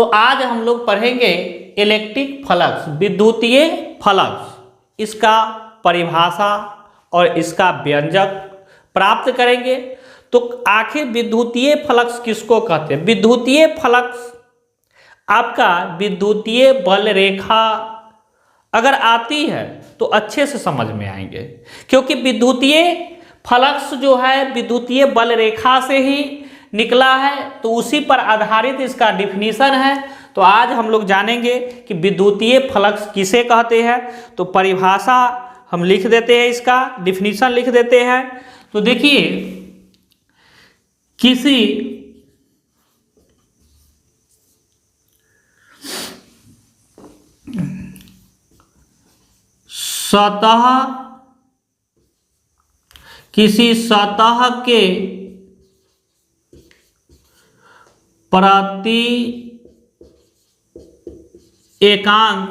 तो आज हम लोग पढ़ेंगे इलेक्ट्रिक फ्लक्स, विद्युतीय फ्लक्स, इसका परिभाषा और इसका व्यंजक प्राप्त करेंगे। तो आखिर विद्युतीय फ्लक्स किसको कहते हैं? विद्युतीय फ्लक्स आपका विद्युतीय बल रेखा अगर आती है तो अच्छे से समझ में आएंगे, क्योंकि विद्युतीय फ्लक्स जो है विद्युतीय बल रेखा से ही निकला है, तो उसी पर आधारित इसका डिफिनीशन है। तो आज हम लोग जानेंगे कि विद्युतीय फ्लक्स किसे कहते हैं। तो परिभाषा हम लिख देते हैं, इसका डिफिनीशन लिख देते हैं। तो देखिए, किसी सतह के प्रति एकांक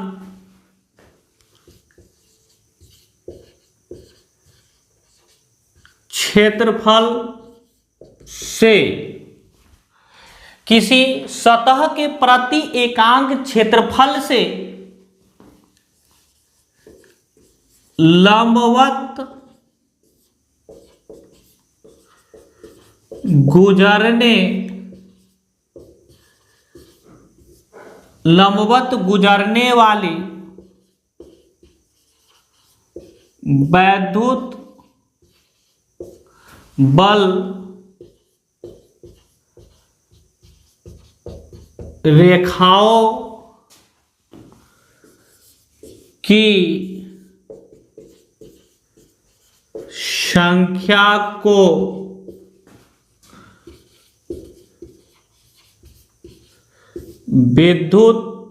क्षेत्रफल से, किसी सतह के प्रति एकांक क्षेत्रफल से लंबवत गुजरने वाली वैद्युत बल रेखाओं की संख्या को विद्युत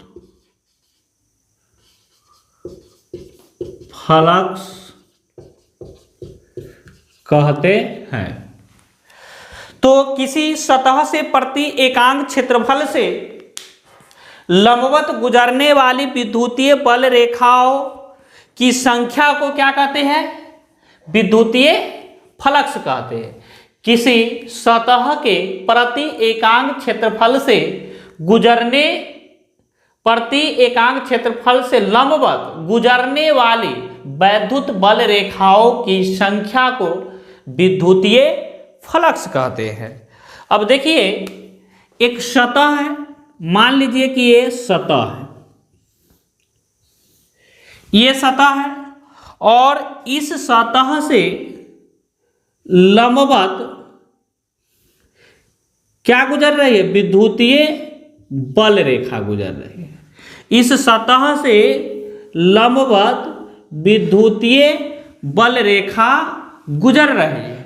फ्लक्स कहते हैं। तो किसी सतह से प्रति एकांक क्षेत्रफल से लंबवत गुजरने वाली विद्युतीय बल रेखाओं की संख्या को क्या कहते हैं? विद्युतीय फ्लक्स कहते हैं। किसी सतह के प्रति एकांक क्षेत्रफल से गुजरने प्रति एकांक क्षेत्रफल से लंबवत गुजरने वाली वैद्युत बल रेखाओं की संख्या को विद्युतीय फ्लक्स कहते हैं। अब देखिए, एक सतह है, मान लीजिए कि ये सतह है, ये सतह है और इस सतह से लंबवत क्या गुजर रही है? विद्युतीय बल रेखा गुजर रही है। इस सतह से लंबवत विद्युतीय बल रेखा गुजर रही है।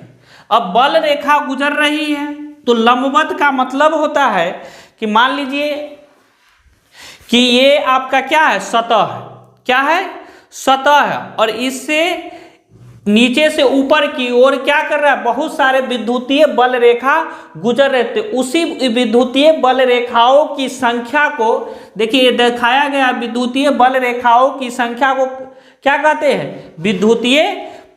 अब बल रेखा गुजर रही है तो लंबवत का मतलब होता है कि मान लीजिए कि ये आपका क्या है? सतह है। क्या है? सतह है, और इससे नीचे से ऊपर की ओर क्या कर रहा है? बहुत सारे विद्युतीय बल रेखा गुजर रहे थे। उसी विद्युतीय बल रेखाओं की संख्या को देखिए, दिखाया गया विद्युतीय बल रेखाओं की संख्या को क्या कहते हैं? विद्युतीय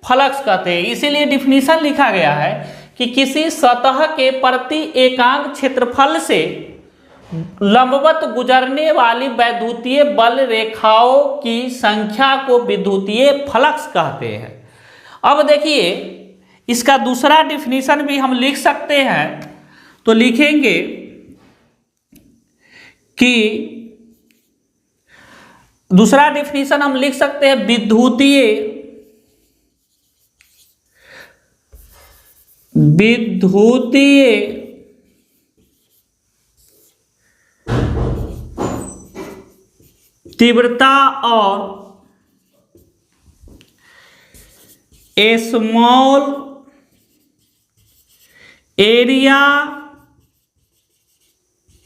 फ्लक्स कहते हैं। इसीलिए डिफिनीशन लिखा गया है कि किसी सतह के प्रति एकांक क्षेत्रफल से लंबवत गुजरने वाली वैद्युतीय बल रेखाओं की संख्या को विद्युतीय फ्लक्स कहते हैं। अब देखिए, इसका दूसरा डिफिनीशन भी हम लिख सकते हैं। तो लिखेंगे कि दूसरा डिफिनीशन हम लिख सकते हैं, विद्युतीय तीव्रता और स्मॉल एरिया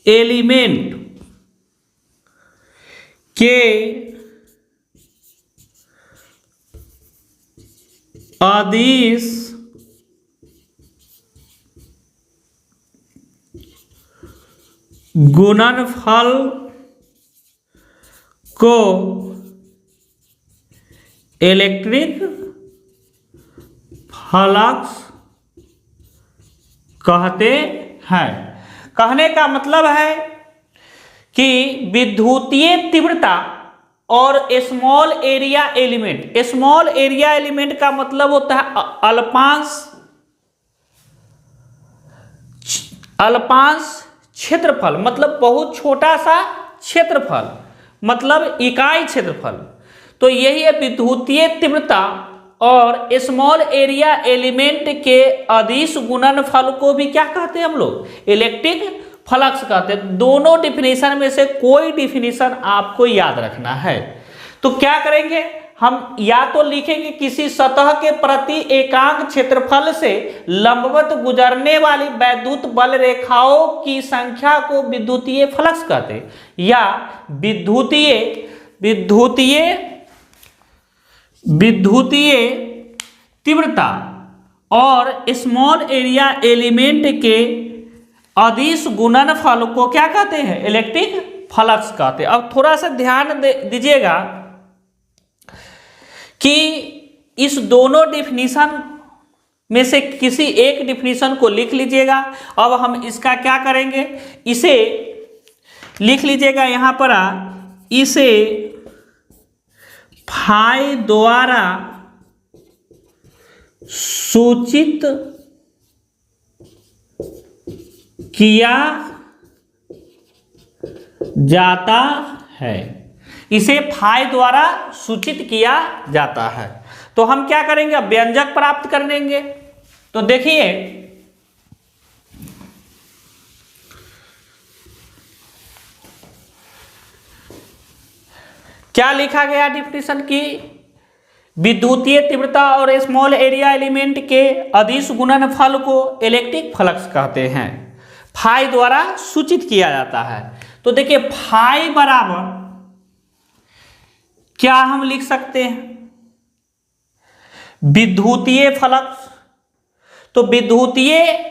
एलिमेंट के अदिश गुणनफल को इलेक्ट्रिक फ्लक्स कहते हैं। कहने का मतलब है कि विद्युतीय तीव्रता और small area element, small area element का मतलब होता है अल्पांश क्षेत्रफल, मतलब बहुत छोटा सा क्षेत्रफल, मतलब इकाई क्षेत्रफल। तो यही है विद्युतीय तीव्रता और स्मॉल एरिया एलिमेंट के अदिश गुणनफल को भी क्या कहते हैं हम लोग, इलेक्ट्रिक फ्लक्स कहते हैं। दोनों डिफिनीशन में से कोई डिफिनीशन आपको याद रखना है। तो क्या करेंगे हम, या तो लिखेंगे किसी सतह के प्रति एकांक क्षेत्रफल से लंबवत गुजरने वाली वैद्युत बल रेखाओं की संख्या को विद्युतीय फ्लक्स कहते हैं, या विद्युतीय तीव्रता और स्मॉल एरिया एलिमेंट के अदिश गुणनफल को क्या कहते हैं, इलेक्ट्रिक फ्लक्स कहते हैं। अब थोड़ा सा ध्यान दीजिएगा कि इस दोनों डिफिनीशन में से किसी एक डिफिनीशन को लिख लीजिएगा। अब हम इसका क्या करेंगे, इसे लिख लीजिएगा यहां पर, इसे फाई द्वारा सूचित किया जाता है, इसे फाई द्वारा सूचित किया जाता है। तो हम क्या करेंगे, अब व्यंजक प्राप्त कर लेंगे। तो देखिए क्या लिखा गया डिफिनीशन की, विद्युतीय तीव्रता और स्मॉल एरिया एलिमेंट के अदिश गुणनफल को इलेक्ट्रिक फ्लक्स कहते हैं, फाई द्वारा सूचित किया जाता है। तो देखिए फाई बराबर क्या हम लिख सकते हैं, विद्युतीय फ्लक्स। तो विद्युतीय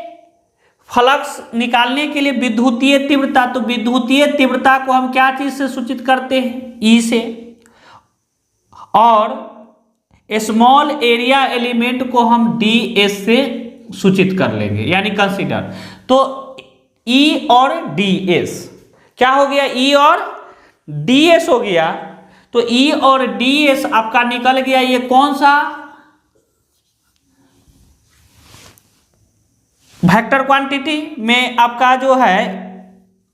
फ्लक्स निकालने के लिए विद्युतीय तीव्रता, तो विद्युतीय तीव्रता को हम क्या चीज से सूचित करते हैं, ई से, और स्मॉल एरिया एलिमेंट को हम डी एस से सूचित कर लेंगे, यानी कंसीडर। तो ई और डी एस क्या हो गया, ई और डी एस हो गया। तो ई और डी एस आपका निकल गया, ये कौन सा, वेक्टर क्वांटिटी में आपका जो है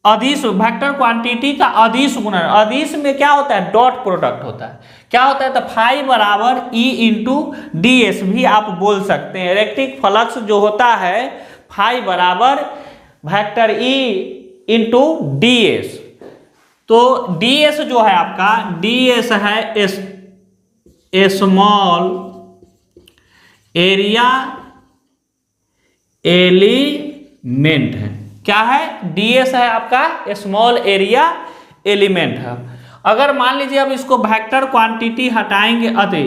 अदिश, वेक्टर क्वांटिटी का अदिश गुणन, अदिश में क्या होता है, डॉट प्रोडक्ट होता है। क्या होता है, तो फाई बराबर ई इंटू डी एस भी आप बोल सकते हैं। इलेक्ट्रिक फ्लक्स जो होता है फाई बराबर vector E into D S. तो डी एस जो है आपका, डी एस है स्मॉल एरिया एलिमेंट है, क्या है, डी एस है आपका स्मॉल एरिया एलिमेंट है। अगर मान लीजिए अब इसको वेक्टर क्वांटिटी हटाएंगे, अति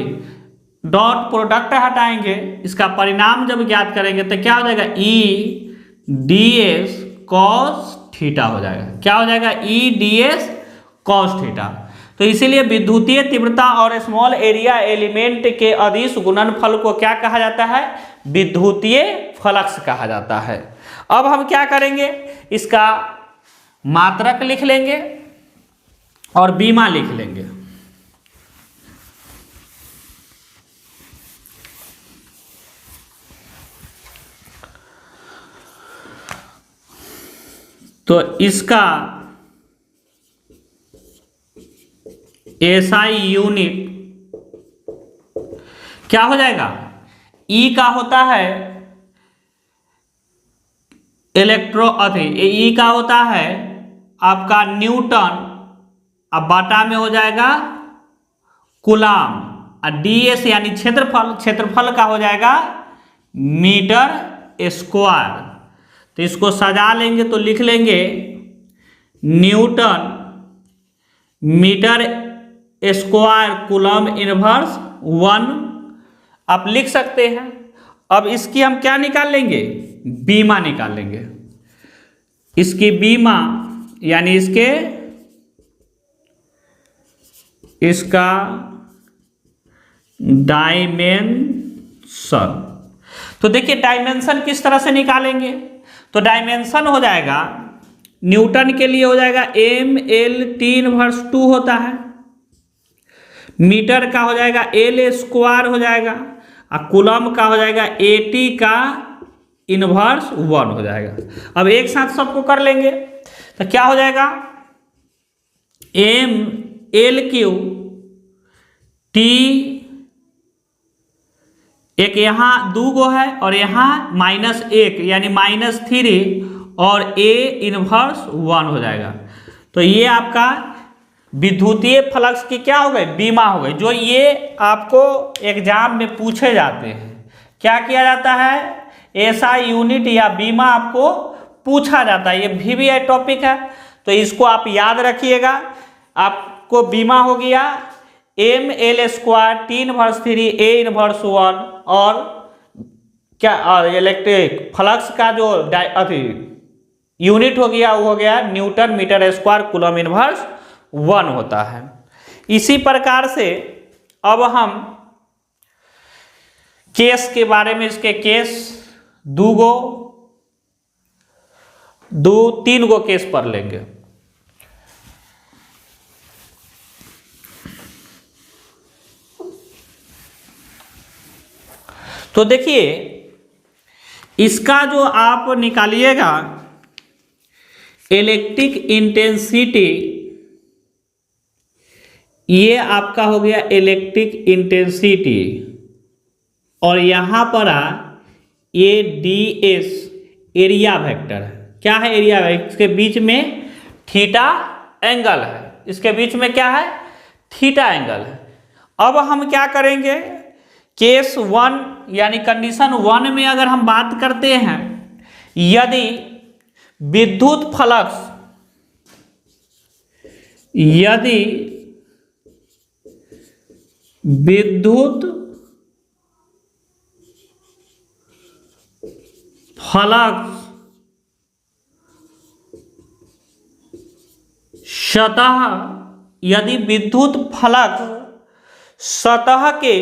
डॉट प्रोडक्ट हटाएंगे, इसका परिणाम जब ज्ञात करेंगे तो क्या हो जाएगा, E D S cos theta हो जाएगा। क्या हो जाएगा, E D S cos theta. तो इसीलिए विद्युतीय तीव्रता और स्मॉल एरिया एलिमेंट के अदिश गुणनफल को क्या कहा जाता है, विद्युतीय फ्लक्स कहा जाता है। अब हम क्या करेंगे, इसका मात्रक लिख लेंगे और बीमा लिख लेंगे। तो इसका एसआई यूनिट क्या हो जाएगा, ई का होता है ई का होता है आपका न्यूटन, अब बाटा में हो जाएगा कूलाम, और डी एस यानी क्षेत्रफल, क्षेत्रफल का हो जाएगा मीटर स्क्वायर। तो इसको सजा लेंगे तो लिख लेंगे newton metre square coulomb inverse 1 आप लिख सकते हैं। अब इसकी हम क्या निकाल लेंगे, बीमा निकाल लेंगे। इसकी बीमा यानी इसका डायमेंशन। तो देखिए डायमेंशन किस तरह से निकालेंगे, तो डायमेंशन हो जाएगा न्यूटन के लिए हो जाएगा mL/T⁻² होता है। मीटर का हो जाएगा L² हो जाएगा, और कूलम का हो जाएगा AT⁻1 हो जाएगा। अब एक साथ सबको कर लेंगे तो क्या हो जाएगा, mL³ T, एक यहाँ 2 गो है और यहाँ -1 यानी -3 और A⁻1 हो जाएगा। तो ये आपका विद्युतीय फ्लक्स की क्या हो गई, बीमा हो गई, जो ये आपको एग्जाम में पूछे जाते हैं। क्या किया जाता है, ऐसा यूनिट या बीमा आपको पूछा जाता है। ये VVI टॉपिक है, तो इसको आप याद रखिएगा। आपको बीमा हो गया mL² T⁻3 A⁻1 और क्या, और इलेक्ट्रिक फ्लक्स का जो यूनिट हो गया वो हो गया Nm², कूलम⁻1 होता है। इसी प्रकार से अब हम केस के बारे में, इसके केस 3 गो केस पढ़ लेंगे। तो देखिए इसका जो आप निकालिएगा इलेक्ट्रिक इंटेंसिटी, ये आपका हो गया इलेक्ट्रिक इंटेंसिटी, और यहां पर ये ds एरिया वेक्टर है। क्या है एरिया वेक्टर, इसके बीच में थीटा एंगल है, इसके बीच में क्या है, थीटा एंगल है। अब हम क्या करेंगे, केस 1 यानी कंडीशन 1 में अगर हम बात करते हैं, यदि विद्युत फ्लक्स, विद्युत फ्लक्स सतह, यदि विद्युत फ्लक्स सतह के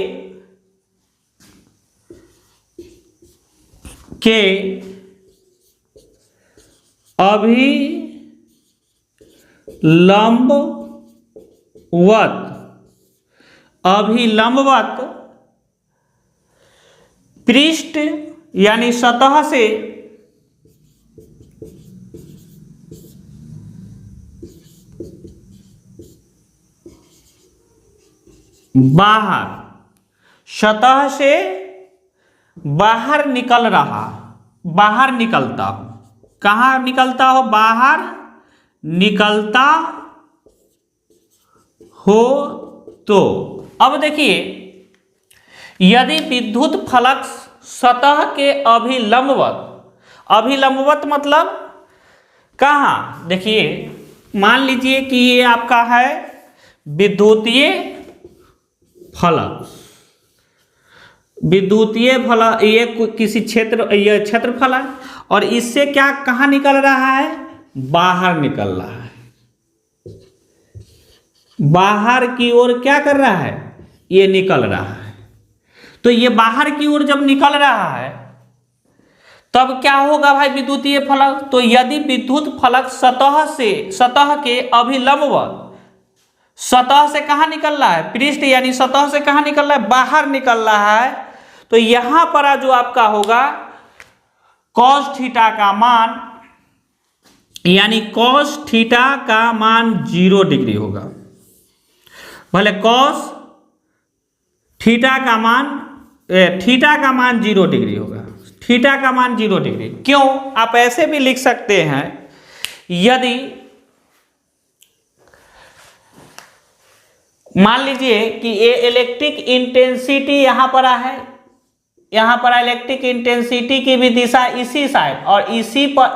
अभिलंबवत पृष्ठ यानी सतह से बाहर, सतह से बाहर निकल रहा, बाहर निकलता हो, कहाँ निकलता हो, बाहर निकलता हो। तो अब देखिए यदि विद्युत फ्लक्स सतह के अभिलंबवत, अभिलंबवत मतलब कहाँ, देखिए मान लीजिए कि ये आपका है विद्युतीय फ्लक्स, विद्युतीय फ्लक्स, ये किसी क्षेत्र, ये क्षेत्रफल है, और इससे क्या कहाँ निकल रहा है, बाहर निकल रहा है, बाहर की ओर क्या कर रहा है, ये निकल रहा है। तो ये बाहर की ओर जब निकल रहा है तब क्या होगा भाई, विद्युतीय फ्लक्स। तो यदि विद्युत फ्लक्स सतह से, सतह के अभिलंबवत, सतह से कहाँ निकल रहा है, पृष्ठ यानी सतह से कहाँ निकल रहा है, बाहर निकल रहा है, तो यहां पर जो आपका होगा cos थीटा का मान, यानी cos थीटा का मान 0 डिग्री होगा। भले cos थीटा का मान, थीटा का मान 0 डिग्री होगा, थीटा का मान 0 डिग्री। क्यों, आप ऐसे भी लिख सकते हैं, यदि मान लीजिए कि ये इलेक्ट्रिक इंटेंसिटी यहां पर है, यहां पर इलेक्ट्रिक इंटेंसिटी की भी दिशा इसी साइड, और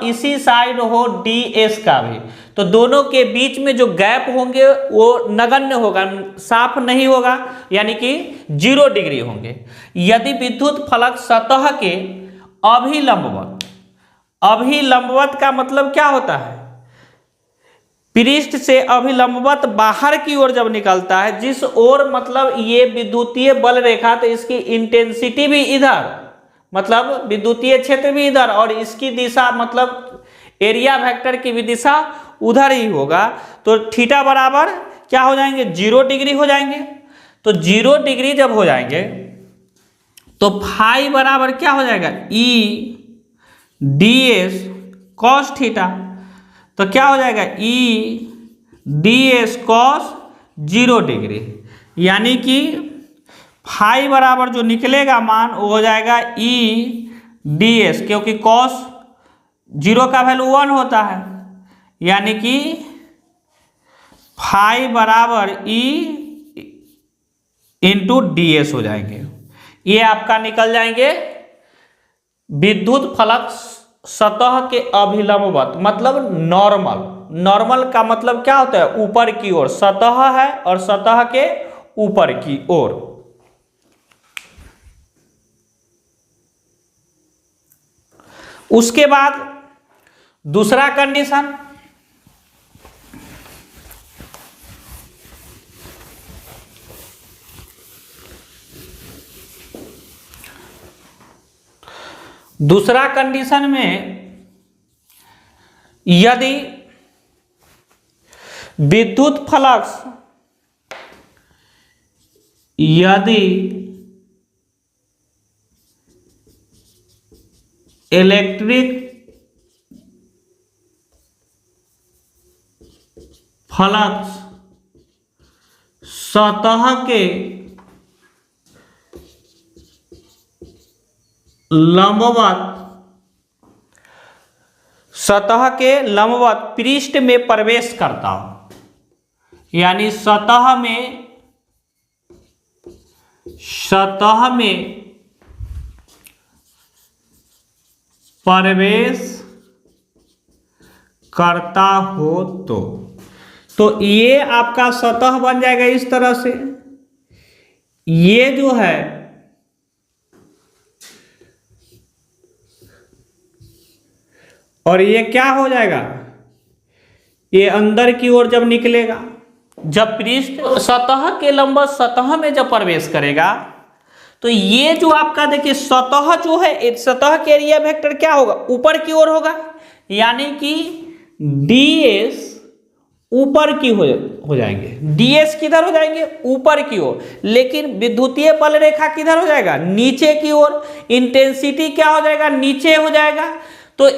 इसी साइड हो ds का भी, तो दोनों के बीच में जो गैप होंगे वो नगण्य होगा, साफ नहीं होगा, यानी कि 0 डिग्री होंगे। यदि विद्युत फ्लक्स सतह के अभिलंबवत, अभिलंबवत का मतलब क्या होता है, पृष्ठ से अभिलंबवत बाहर की ओर जब निकलता है, जिस ओर मतलब ये विद्युतीय बल रेखा, तो इसकी इंटेंसिटी भी इधर, मतलब विद्युतीय क्षेत्र भी इधर, और इसकी दिशा मतलब एरिया वेक्टर की भी दिशा उधर ही होगा। तो थीटा बराबर क्या हो जाएंगे, 0 डिग्री हो जाएंगे। तो 0 डिग्री जब हो जाएंगे तो फाई बराबर क्या हो जाएगा, E D S cos theta. तो क्या हो जाएगा, E D S cos 0 degree, यानी कि फाई बराबर जो निकलेगा मान वो हो जाएगा ई डी एस, क्योंकि कॉस 0 का वैल्यू 1 होता है, यानी कि फाई बराबर ई इंटू डी एस हो जाएंगे। ये आपका निकल जाएंगे विद्युत फलक सतह के अभिलंबवत, मतलब नॉर्मल। नॉर्मल का मतलब क्या होता है, ऊपर की ओर, सतह है और सतह के ऊपर की ओर। उसके बाद दूसरा कंडीशन, दूसरा कंडीशन में यदि विद्युत फलक इलेक्ट्रिक फलक सतह के लंबवत, सतह के लंबवत पृष्ठ में प्रवेश करता हो, यानी सतह में प्रवेश करता हो तो ये आपका सतह बन जाएगा इस तरह से। ये जो है और ये क्या हो जाएगा, ये अंदर की ओर जब निकलेगा, जब पृष्ठ सतह के लंबवत सतह में जब प्रवेश करेगा तो ये जो आपका देखिए सतह जो है, सतह के एरिया वेक्टर क्या होगा, ऊपर की ओर होगा, यानी कि ds ऊपर की हो जाएंगे। ds किधर हो जाएंगे, ऊपर की ओर, लेकिन विद्युतीय बल रेखा किधर हो जाएगा, नीचे की ओर। इंटेंसिटी क्या हो जाएगा, नीचे हो जाएगा। तो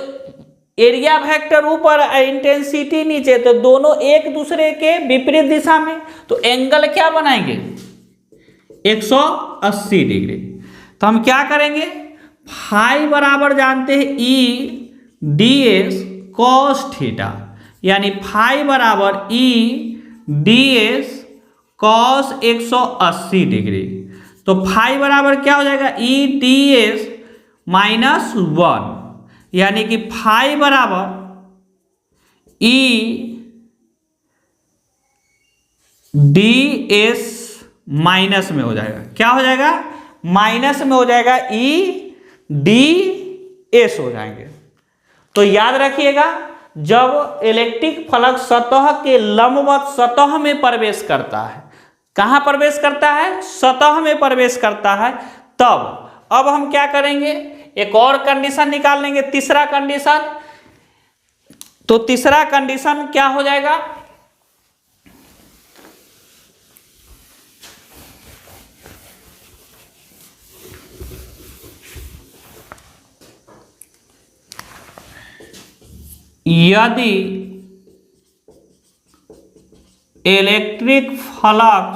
एरिया वेक्टर ऊपर, इंटेंसिटी नीचे, तो दोनों एक दूसरे के विपरीत दिशा में, तो एंगल क्या बनाएंगे, 180 डिग्री। तो हम क्या करेंगे, फाई बराबर जानते हैं E D S cos theta, यानी फाई बराबर E D S cos 180 degree. तो फाई बराबर क्या हो जाएगा, ई डी एस माइनस 1, यानी कि फाई बराबर ई डी एस माइनस में हो जाएगा, क्या हो जाएगा, माइनस में हो जाएगा, ई डी एस हो जाएंगे। तो याद रखिएगा, जब इलेक्ट्रिक फलक सतह के लंबवत सतह में प्रवेश करता है, कहां प्रवेश करता है, सतह में प्रवेश करता है, तब अब हम क्या करेंगे, एक और कंडीशन निकाल लेंगे, तीसरा कंडीशन। तो तीसरा कंडीशन क्या हो जाएगा, यदि इलेक्ट्रिक फलक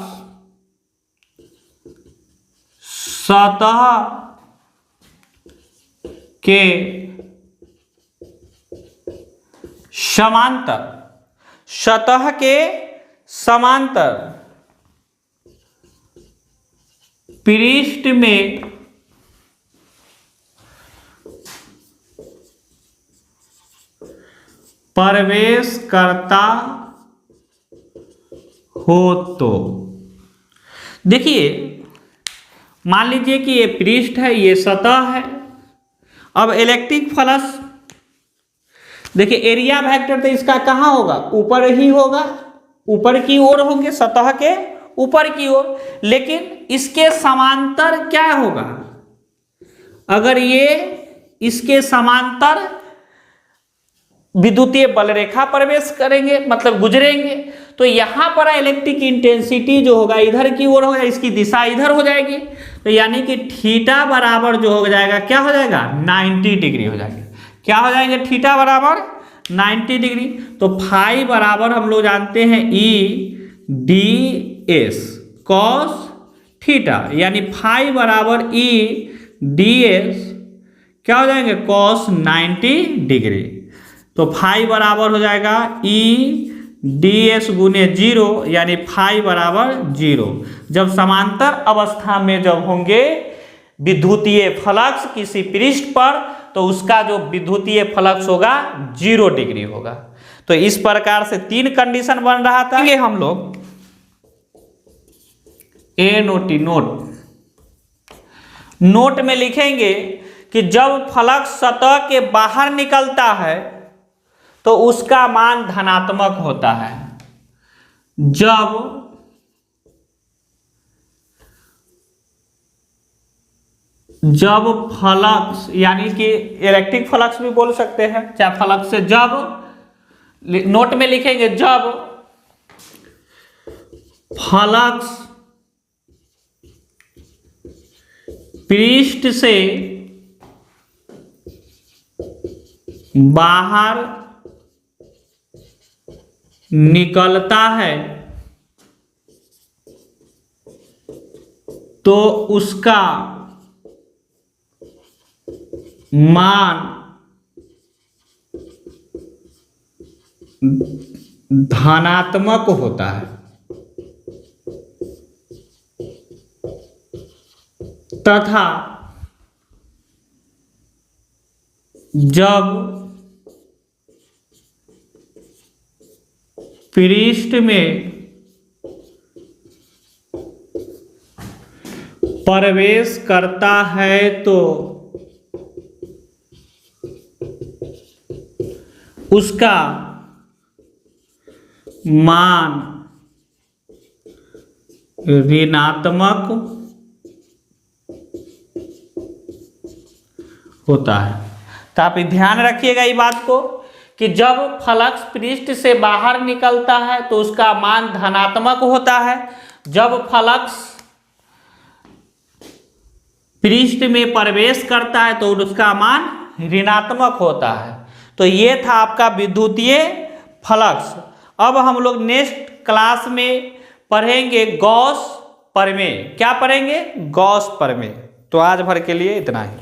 सतह के समांतर, सतह के समांतर पृष्ठ में प्रवेश करता हो तो देखिए, मान लीजिए कि ये पृष्ठ है, ये सतह है। अब इलेक्ट्रिक फलक देखिए, एरिया वेक्टर तो इसका कहाँ होगा, ऊपर ही होगा, ऊपर की ओर होंगे, सतह के ऊपर की ओर, लेकिन इसके समांतर क्या होगा, अगर ये इसके समांतर विद्युतीय बल रेखा प्रवेश करेंगे, मतलब गुजरेंगे, तो यहाँ पर इलेक्ट्रिक इंटेंसिटी जो होगा इधर की ओर होगा, इसकी दिशा इधर हो जाएगी, तो यानी कि थीटा बराबर जो हो जाएगा क्या हो जाएगा 90 डिग्री हो जाएगा। क्या हो जाएंगे थीटा बराबर 90 डिग्री। तो फाई बराबर हम लोग जानते हैं EDS कॉस थीटा, यानी फाई बराबर EDS क्या हो जाएंगे कॉस 90 डिग्री। तो फाई बराबर हो जाएगा EDS गुने 0, यानी फाई बराबर 0। जब समांतर अवस्था में जब होंगे विद्युतीय फ्लक्स किसी पृष्ठ पर, तो उसका जो विद्युतीय फ्लक्स होगा 0 डिग्री होगा। तो इस प्रकार से 3 कंडीशन बन रहा था। ये हम लोग नोट में लिखेंगे कि जब फ्लक्स सतह के बाहर निकलता है तो उसका मान धनात्मक होता है। जब फ्लक्स यानी कि इलेक्ट्रिक फ्लक्स भी बोल सकते हैं, चाहे फ्लक्स से जब, नोट में लिखेंगे जब फ्लक्स पृष्ठ से बाहर निकलता है तो उसका मान धनात्मक होता है, तथा जब पृष्ठ में प्रवेश करता है तो उसका मान ऋणात्मक होता है। तो आप ध्यान रखिएगा ये बात को कि जब फ्लक्स पृष्ठ से बाहर निकलता है तो उसका मान धनात्मक होता है, जब फ्लक्स पृष्ठ में प्रवेश करता है तो उसका मान ऋणात्मक होता है। तो ये था आपका विद्युतीय फ्लक्स। अब हम लोग नेक्स्ट क्लास में पढ़ेंगे गॉस प्रमेय। क्या पढ़ेंगे? गॉस प्रमेय। तो आज भर के लिए इतना ही।